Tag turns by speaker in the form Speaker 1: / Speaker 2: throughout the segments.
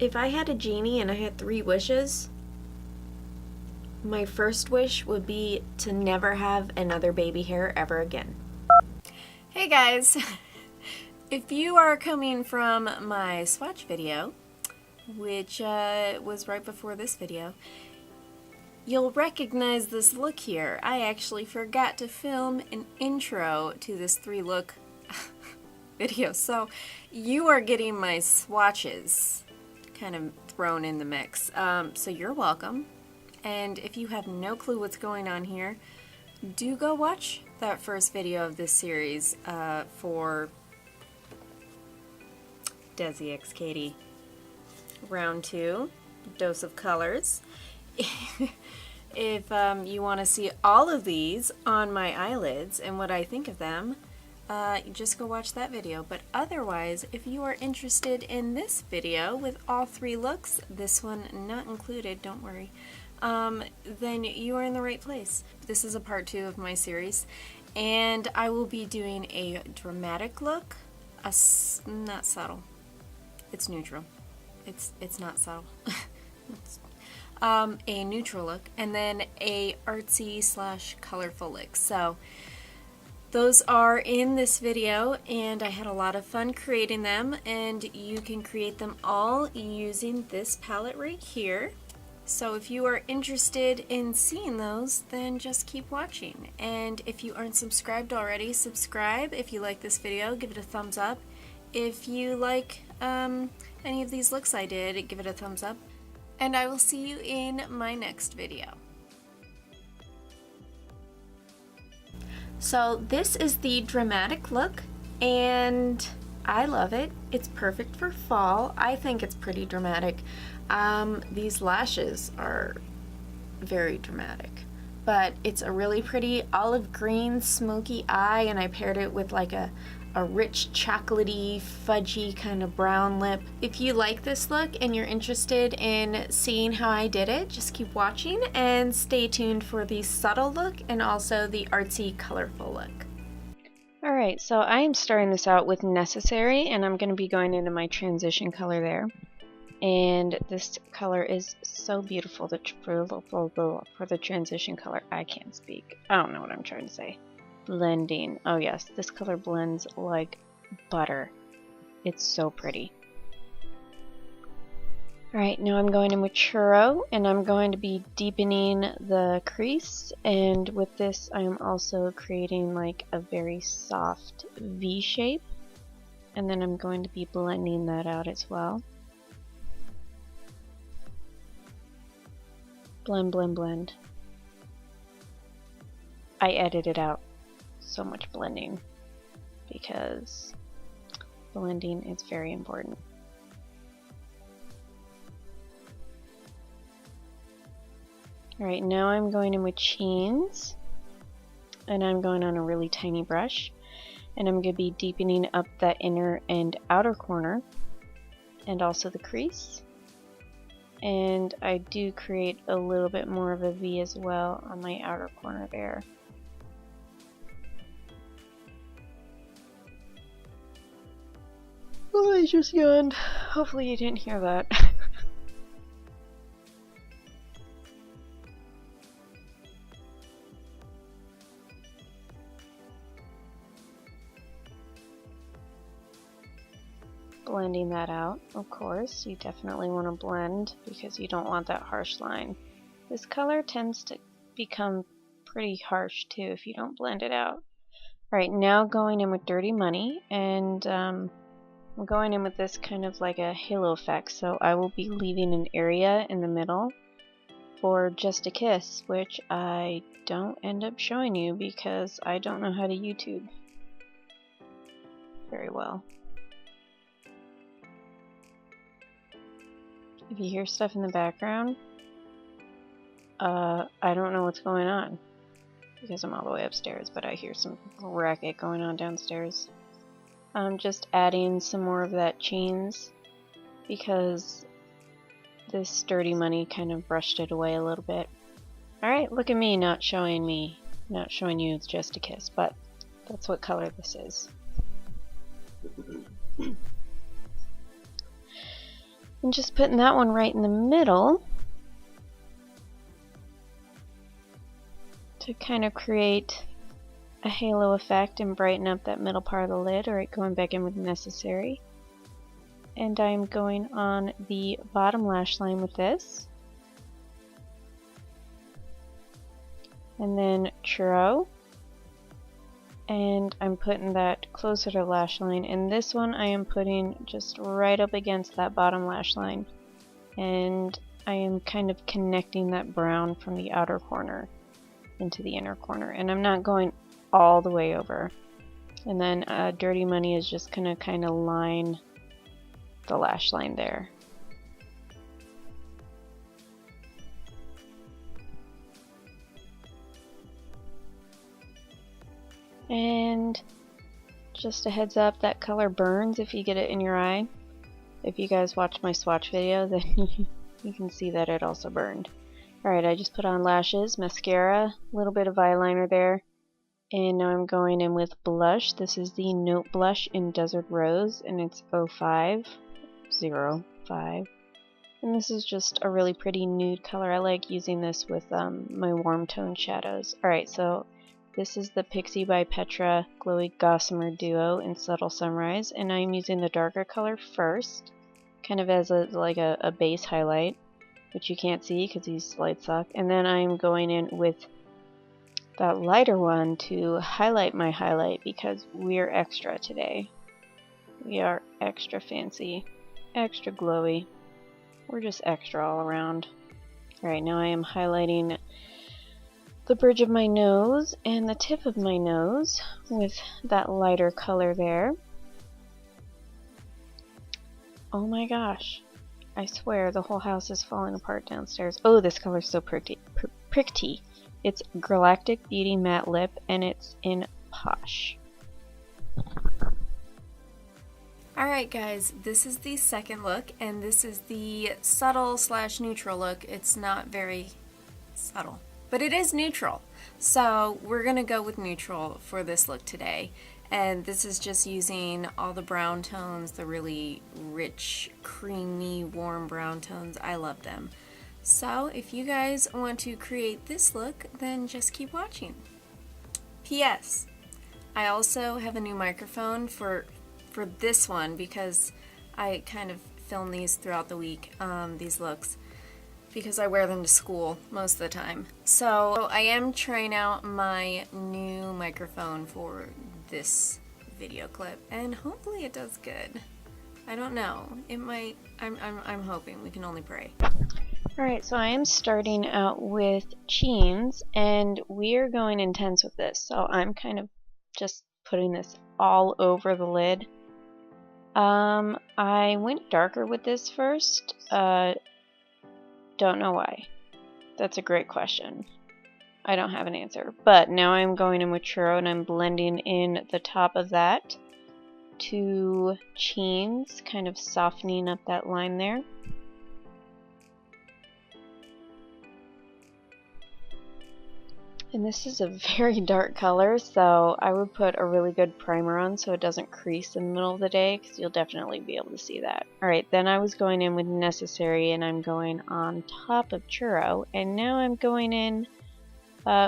Speaker 1: If I had a genie and I had 3 wishes, my first wish would be to never have another baby hair ever again. Hey guys! If you are coming from my swatch video, which was right before this video, you'll recognize this look here. I actually forgot to film an intro to this 3-look video, so you are getting my swatches kind of thrown in the mix. So you're welcome. And if you have no clue what's going on here, do go watch that first video of this series for Desi x Katy. Round 2, dose of colors. If you want to see all of these on my eyelids and what I think of them, just go watch that video. But otherwise, if you are interested in this video with all 3 looks, this one not included, don't worry, then you are in the right place. This is a part 2 of my series, and I will be doing a dramatic look, not subtle, it's neutral, it's not subtle, a neutral look, and then a artsy / colorful look. So those are in this video, and I had a lot of fun creating them, and you can create them all using this palette right here. So if you are interested in seeing those, then just keep watching. And if you aren't subscribed already, subscribe. If you like this video, give it a thumbs up. If you like any of these looks I did, give it a thumbs up. And I will see you in my next video. So this is the dramatic look, and I love it. It's perfect for fall. I think it's pretty dramatic. These lashes are very dramatic, but it's a really pretty olive green smoky eye, and I paired it with like a rich chocolatey fudgy kind of brown lip. If you like this look and you're interested in seeing how I did it, just keep watching and stay tuned for the subtle look and also the artsy colorful look. Alright, so I am starting this out with Necessary, and I'm going to be going into my transition color there. And this color is so beautiful for the transition color. I can't speak. I don't know what I'm trying to say. Blending. Oh yes, this color blends like butter. It's so pretty. Alright, now I'm going in with Churro, and I'm going to be deepening the crease, and with this I am also creating like a very soft V shape, and then I'm going to be blending that out as well. Blend, blend, blend. I edited out so much blending because blending is very important. Alright, now I'm going in with Chains, and I'm going on a really tiny brush, and I'm going to be deepening up that inner and outer corner and also the crease. And I do create a little bit more of a V as well on my outer corner there. Oh, I just yawned. Hopefully you didn't hear that. Blending that out, of course. You definitely want to blend because you don't want that harsh line. This color tends to become pretty harsh too if you don't blend it out. Alright, now going in with Dirty Money, and I'm going in with this kind of like a halo effect, so I will be leaving an area in the middle for Just a Kiss, which I don't end up showing you because I don't know how to YouTube very well. If you hear stuff in the background, I don't know what's going on because I'm all the way upstairs, but I hear some racket going on downstairs. I'm just adding some more of that Chains because this Dirty Money kind of brushed it away a little bit. Alright, look at me not showing you it's Just a Kiss, but that's what color this is. And just putting that one right in the middle to kind of create a halo effect and brighten up that middle part of the lid. Alright, going back in with necessary. And I'm going on the bottom lash line with this. And then churro. And I'm putting that closer to the lash line. And this one I am putting just right up against that bottom lash line. And I am kind of connecting that brown from the outer corner into the inner corner. And I'm not going all the way over. And then Dirty Money is just going to kind of line the lash line there. And just a heads up, that color burns if you get it in your eye. If you guys watch my swatch video, then you can see that it also burned. Alright, I just put on lashes, mascara, a little bit of eyeliner there. And now I'm going in with blush. This is the Note Blush in Desert Rose, and it's 05. And this is just a really pretty nude color. I like using this with my warm tone shadows. Alright, so this is the Pixie by Petra Glowy Gossamer Duo in Subtle Sunrise, and I'm using the darker color first, kind of as a base highlight, which you can't see because these lights suck. And then I'm going in with that lighter one to highlight my highlight because we're extra today. We are extra fancy, extra glowy. We're just extra all around. Alright, now I am highlighting the bridge of my nose and the tip of my nose with that lighter color there. Oh my gosh. I swear the whole house is falling apart downstairs. Oh, this color is so pretty. It's Galactic Beauty Matte Lip, and it's in Posh.
Speaker 2: Alright guys, this is the second look, and this is the subtle / neutral look. It's not very subtle, but it is neutral. So we're going to go with neutral for this look today. And this is just using all the brown tones, the really rich, creamy, warm brown tones. I love them. So if you guys want to create this look, then just keep watching. P.S. I also have a new microphone for this one because I kind of film these throughout the week, these looks, because I wear them to school most of the time. So I am trying out my new microphone for this video clip, and hopefully it does good. I don't know. It might. I'm hoping. We can only pray.
Speaker 1: Alright, so I am starting out with Cheens, and we're going intense with this. So I'm kind of just putting this all over the lid. I went darker with this first. Don't know why. That's a great question. I don't have an answer. But now I'm going in with churro, and I'm blending in the top of that to Cheens, kind of softening up that line there. And this is a very dark color, so I would put a really good primer on so it doesn't crease in the middle of the day, because you'll definitely be able to see that. Alright, then I was going in with Necessary, and I'm going on top of churro, and now I'm going in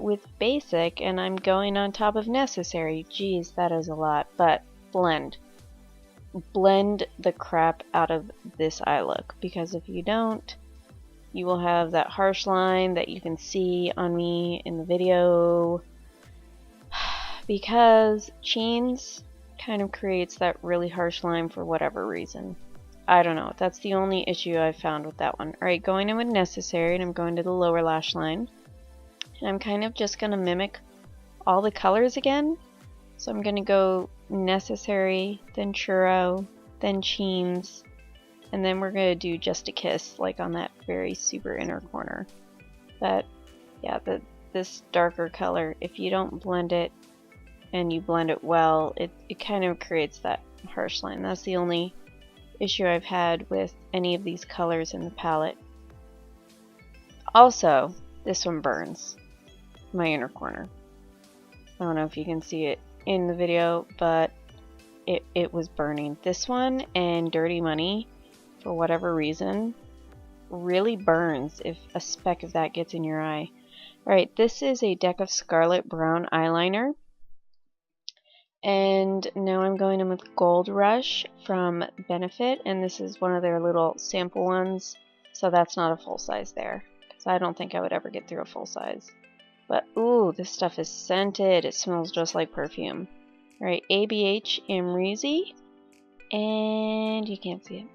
Speaker 1: with Basic, and I'm going on top of Necessary. Geez, that is a lot, but blend. Blend the crap out of this eye look, because if you don't, you will have that harsh line that you can see on me in the video, because Cheens kind of creates that really harsh line for whatever reason. I don't know. That's the only issue I've found with that one. Alright, going in with Necessary, and I'm going to the lower lash line. And I'm kind of just going to mimic all the colors again. So I'm going to go Necessary, then Churro, then Cheens, and then we're going to do Just a Kiss, like on that very super inner corner. But yeah, this darker color, if you don't blend it and you blend it well, it kind of creates that harsh line. That's the only issue I've had with any of these colors in the palette. Also, this one burns my inner corner. I don't know if you can see it in the video, but it was burning. This one and Dirty Money
Speaker 3: for whatever reason, really burns if a speck of that gets in your eye. Alright, this is a Deck of Scarlet Brown eyeliner. And now I'm going in with Gold Rush from Benefit, and this is one of their little sample ones, so that's not a full size there, because I don't think I would ever get through a full size. But ooh, this stuff is scented. It smells just like perfume. Alright, ABH Amrezy, and you can't see it.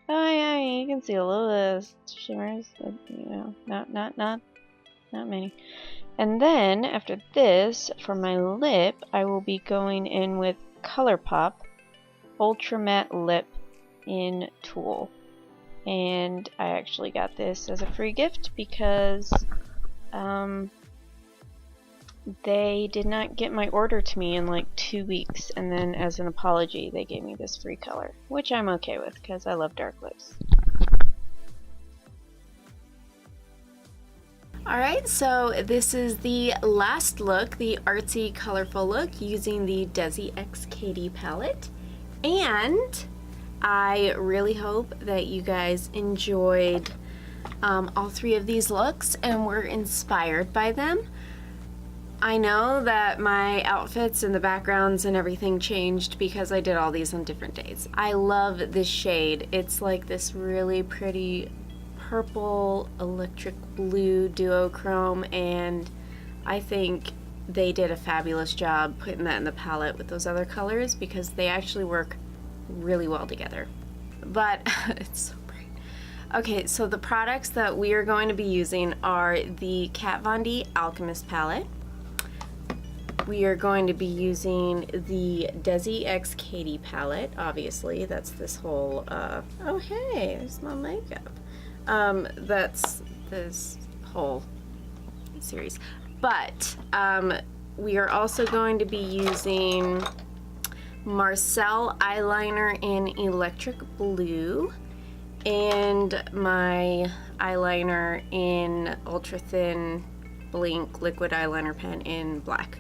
Speaker 3: Oh yeah, you can see a little bit of shimmers, but you know, not many. And then after this, for my lip, I will be going in with ColourPop Ultra Matte Lip in Tulle. And I actually got this as a free gift because they did not get my order to me in like 2 weeks, and then as an apology they gave me this free color, which I'm okay with because I love dark lips.
Speaker 1: Alright, so this is the last look, the artsy colorful look using the Desi x Katy palette, and I really hope that you guys enjoyed all 3 of these looks and were inspired by them. I know that my outfits and the backgrounds and everything changed because I did all these on different days. I love this shade. It's like this really pretty purple electric blue duochrome, and I think they did a fabulous job putting that in the palette with those other colors because they actually work really well together. But it's so bright. Okay, so the products that we are going to be using are the Kat Von D Alchemist palette. We are going to be using the Desi x Katy palette, obviously. That's this whole, oh hey, there's my makeup. That's this whole series. But we are also going to be using Marcel eyeliner in electric blue and my eyeliner in ultra thin Blink liquid eyeliner pen in black.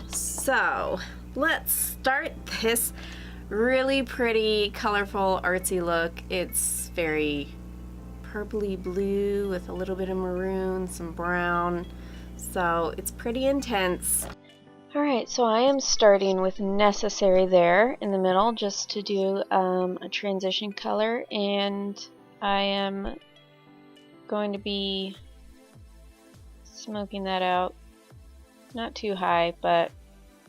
Speaker 1: So let's start this really pretty, colorful, artsy look. It's very purpley blue with a little bit of maroon, some brown, so it's pretty intense.
Speaker 3: Alright, so I am starting with Necessary there in the middle just to do a transition color, and I am going to be smoking that out. Not too high, but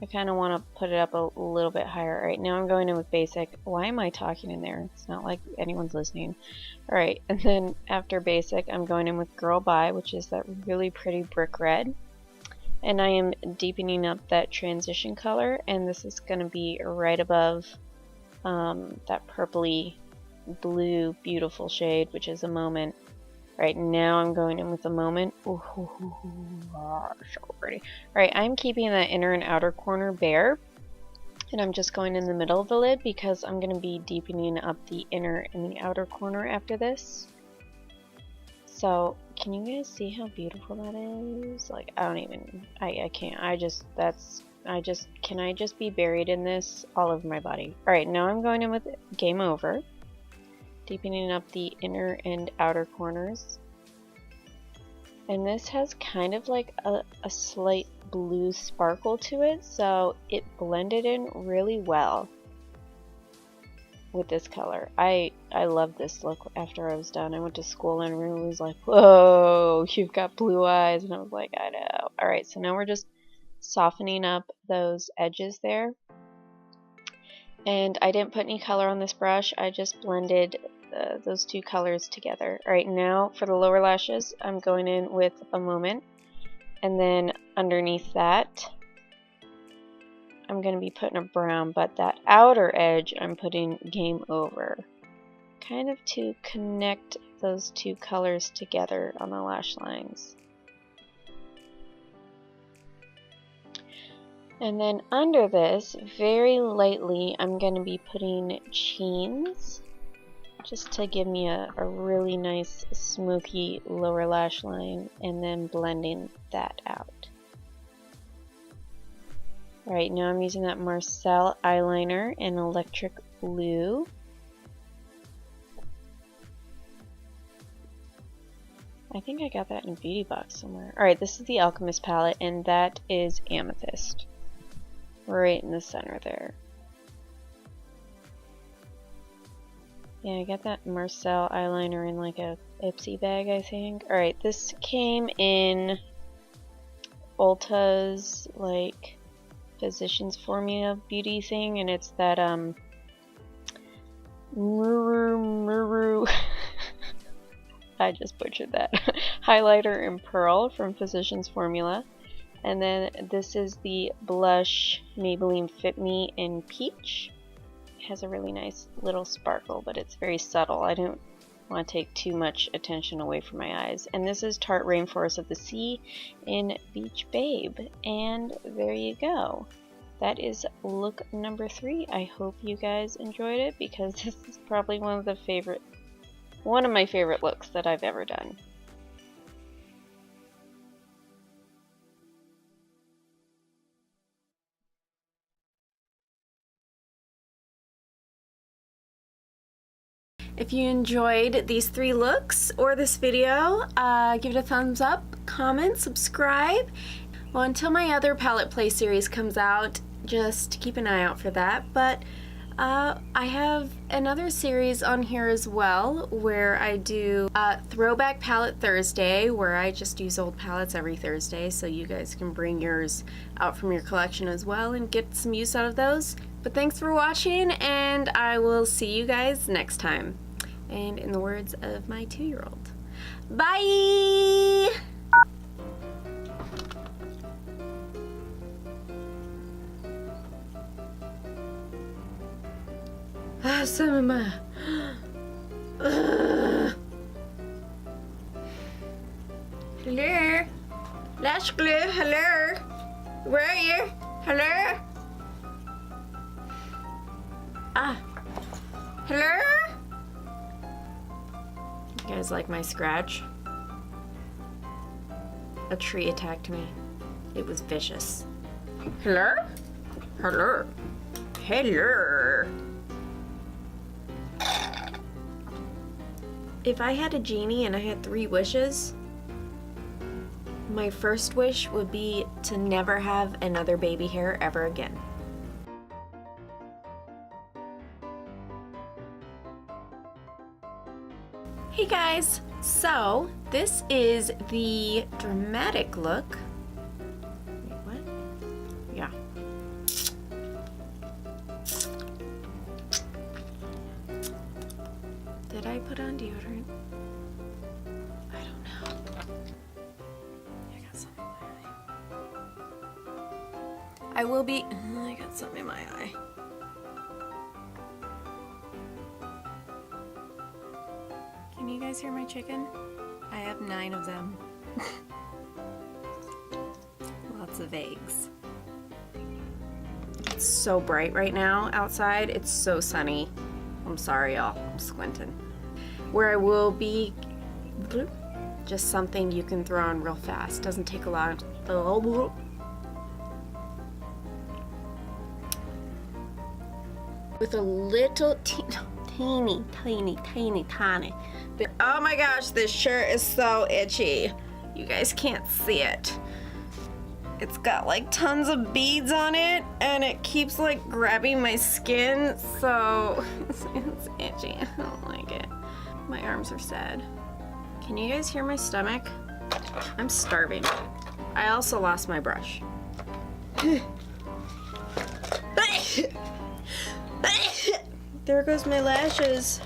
Speaker 3: I kind of want to put it up a little bit higher. Alright, now I'm going in with Basic. Why am I talking in there? It's not like anyone's listening. Alright, and then after Basic, I'm going in with Girl Bye, which is that really pretty brick red. And I am deepening up that transition color, and this is going to be right above that purpley blue beautiful shade, which is a Moment. Right now I'm going in with a Moment. Ooh, so pretty. Alright, I'm keeping that inner and outer corner bare, and I'm just going in the middle of the lid because I'm going to be deepening up the inner and the outer corner after this. So can you guys see how beautiful that is? Like, I don't even, I can't, can I just be buried in this all over my body? Alright, now I'm going in with Game Over, deepening up the inner and outer corners. And this has kind of like a slight blue sparkle to it, so it blended in really well with this color. I love this look after I was done. I went to school and everyone was like, whoa, you've got blue eyes. And I was like, I know. Alright, so now we're just softening up those edges there. And I didn't put any color on this brush. I just blended those 2 colors together. Alright, now for the lower lashes, I'm going in with a Moment. And then underneath that, I'm going to be putting a brown, but that outer edge I'm putting Game Over, kind of to connect those 2 colors together on the lash lines. And then under this, very lightly, I'm going to be putting Cheens, just to give me a really nice smoky lower lash line, and then blending that out. Alright, now I'm using that Marcel eyeliner in electric blue. I think I got that in a beauty box somewhere. Alright, this is the Alchemist palette, and that is Amethyst. Right in the center there. Yeah, I got that Marcel eyeliner in like a Ipsy bag, I think. Alright, this came in Ulta's like Physicians Formula beauty thing, and it's that Muru I just butchered that. Highlighter in Pearl from Physicians Formula. And then this is the blush Maybelline Fit Me in Peach. It has a really nice little sparkle, but it's very subtle. I don't want to take too much attention away from my eyes. And this is Tarte Rainforest of the Sea in Beach Babe. And there you go. That is look number 3. I hope you guys enjoyed it, because this is probably one of my favorite looks that I've ever done.
Speaker 1: If you enjoyed these 3 looks or this video, give it a thumbs up, comment, subscribe. Well, until my other palette play series comes out, just keep an eye out for that. But I have another series on here as well, where I do Throwback Palette Thursday, where I just use old palettes every Thursday, so you guys can bring yours out from your collection as well and get some use out of those. But thanks for watching, and I will see you guys next time. And in the words of my 2-year-old, bye! Some of my... Hello? Lash glue, hello? Where are you? Hello? Hello? You guys like my scratch? A tree attacked me. It was vicious. Hello? Hello? Hello? If I had a genie and I had 3 wishes, my first wish would be to never have another baby hair ever again. Hey guys, so this is the dramatic look. Wait, what? Yeah. Did I put on deodorant? I don't know. I got something in my eye. I got something in my eye. Can you guys hear my chicken? I have 9 of them. Lots of eggs. It's so bright right now outside. It's so sunny. I'm sorry, y'all. I'm squinting. Where I will be just something you can throw on real fast. Doesn't take a lot. With a little teeny, tiny. Oh my gosh, this shirt is so itchy. You guys can't see it. It's got like tons of beads on it, and it keeps like grabbing my skin, so it's itchy. I don't like it. My arms are sad. Can you guys hear my stomach? I'm starving. I also lost my brush. There goes my lashes.